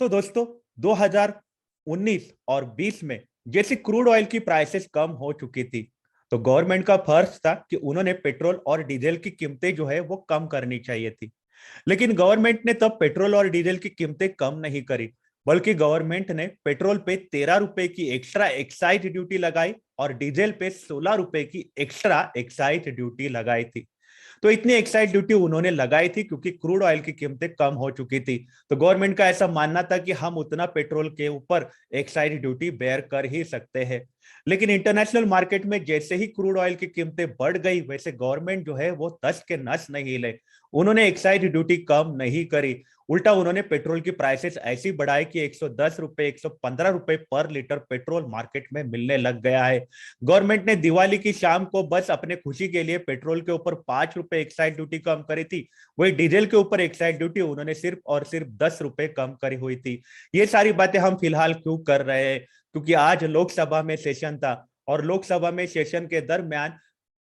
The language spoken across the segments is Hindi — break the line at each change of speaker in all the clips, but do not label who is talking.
तो दोस्तों 2019 और 20 में जैसे क्रूड ऑयल की प्राइसेस कम हो चुकी थी, तो गवर्नमेंट का फर्ज था कि उन्होंने पेट्रोल और डीजल की कीमतें जो है वो कम करनी चाहिए थी। लेकिन गवर्नमेंट ने तब पेट्रोल और डीजल की कीमतें कम नहीं करी, बल्कि गवर्नमेंट ने पेट्रोल पे 13 रुपए की एक्स्ट्रा एक्साइज ड्यूटी लगाई और डीजल पे 16 रुपए की एक्स्ट्रा एक्साइज ड्यूटी लगाई थी। तो इतनी एक्साइज ड्यूटी उन्होंने लगाई थी क्योंकि क्रूड ऑयल की कीमतें कम हो चुकी थी। तो गवर्नमेंट का ऐसा मानना था कि हम उतना पेट्रोल के ऊपर एक्साइज ड्यूटी बेयर कर ही सकते हैं। लेकिन इंटरनेशनल मार्केट में जैसे ही क्रूड ऑयल की कीमतें बढ़ गई, वैसे गवर्नमेंट जो है वो तस के नस नहीं हिले। उन्होंने एक्साइज ड्यूटी कम नहीं करी, उल्टा उन्होंने पेट्रोल की प्राइसेस ऐसी बढ़ाई कि 110 रुपए 115 रुपए पर लीटर पेट्रोल मार्केट में मिलने लग गया है। गवर्नमेंट ने दिवाली की शाम को बस अपने खुशी के लिए पेट्रोल के ऊपर 5 रुपए एक्साइज ड्यूटी कम करी थी। वही डीजल के ऊपर एक्साइज ड्यूटी उन्होंने सिर्फ और सिर्फ 10 रुपए कम करी हुई थी। ये सारी बातें हम फिलहाल क्यों कर रहे हैं? क्योंकि आज लोकसभा में सेशन था और लोकसभा में सेशन के दरमियान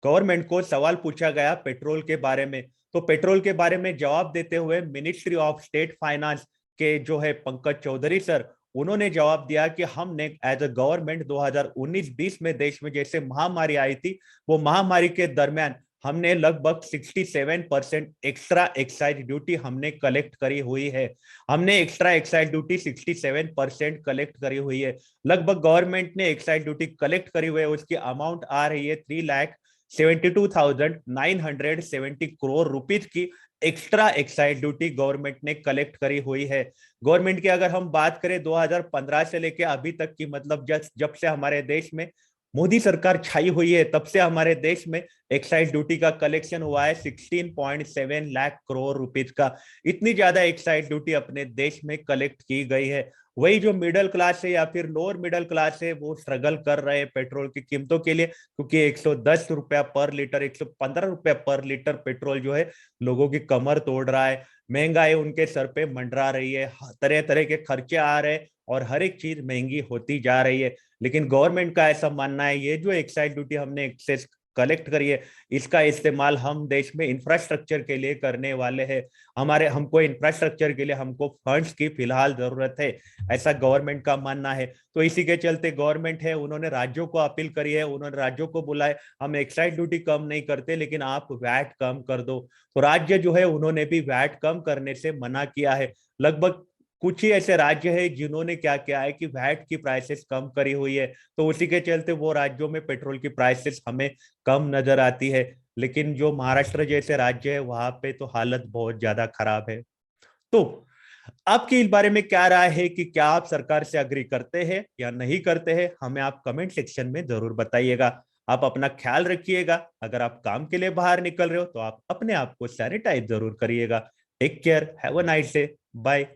गवर्नमेंट को सवाल पूछा गया पेट्रोल के बारे में। तो पेट्रोल के बारे में जवाब देते हुए मिनिस्ट्री ऑफ स्टेट फाइनेंस के जो है पंकज चौधरी सर, उन्होंने जवाब दिया कि हमने एज अ गवर्नमेंट 2019-20 में देश में जैसे महामारी आई थी, वो महामारी के दरमियान हमने लगभग 67% एक्स्ट्रा एक्साइज ड्यूटी हमने कलेक्ट करी हुई है। हमने एक्स्ट्रा एक्साइज ड्यूटी 67% कलेक्ट करी हुई है। लगभग गवर्नमेंट ने एक्साइज ड्यूटी कलेक्ट करी हुई है, उसकी अमाउंट आ रही है 3,72,970 करोड़ रुपीज की एक्स्ट्रा एक्साइज ड्यूटी गवर्नमेंट ने कलेक्ट करी हुई है। गवर्नमेंट की अगर हम बात करें 2015 से लेके अभी तक की, मतलब जब से हमारे देश में मोदी सरकार छाई हुई है, तब से हमारे देश में एक्साइज ड्यूटी का कलेक्शन हुआ है 16.7 लाख करोड़ रुपीज का। इतनी ज्यादा एक्साइज ड्यूटी अपने देश में कलेक्ट की गई है। वही जो मिडिल क्लास है या फिर लोअर मिडिल क्लास है, वो स्ट्रगल कर रहे हैं पेट्रोल की कीमतों के लिए, क्योंकि 110 रुपया पर लीटर, 115 रुपया पर लीटर पेट्रोल जो है लोगों की कमर तोड़ रहा है। महंगाई उनके सर पे मंडरा रही है, तरह तरह के खर्चे आ रहे हैं और हर एक चीज महंगी होती जा रही है। लेकिन गवर्नमेंट का ऐसा मानना है ये जो एक्साइज ड्यूटी हमने एक्सेस कलेक्ट करी है, इसका इस्तेमाल हम देश में इंफ्रास्ट्रक्चर के लिए करने वाले हैं। हमको इंफ्रास्ट्रक्चर के लिए हमको फंड्स की फिलहाल जरूरत है, ऐसा गवर्नमेंट का मानना है। तो इसी के चलते गवर्नमेंट है, उन्होंने राज्यों को अपील करी है, उन्होंने राज्यों को बोला है हम एक्साइज ड्यूटी कम नहीं करते, लेकिन आप वैट कम कर दो। तो राज्य जो है उन्होंने भी वैट कम करने से मना किया है। लगभग कुछ ही ऐसे राज्य है जिन्होंने क्या किया है कि वैट की प्राइसेस कम करी हुई है, तो उसी के चलते वो राज्यों में पेट्रोल की प्राइसेस हमें कम नजर आती है। लेकिन जो महाराष्ट्र जैसे राज्य है वहां पे तो हालत बहुत ज्यादा खराब है। तो आपकी इस बारे में क्या राय है कि क्या आप सरकार से अग्री करते हैं या नहीं करते हैं? हमें आप कमेंट सेक्शन में जरूर बताइएगा। आप अपना ख्याल रखिएगा। अगर आप काम के लिए बाहर निकल रहे हो तो आप अपने आप को सैनिटाइज जरूर करिएगा। Take care, have a nice day, bye.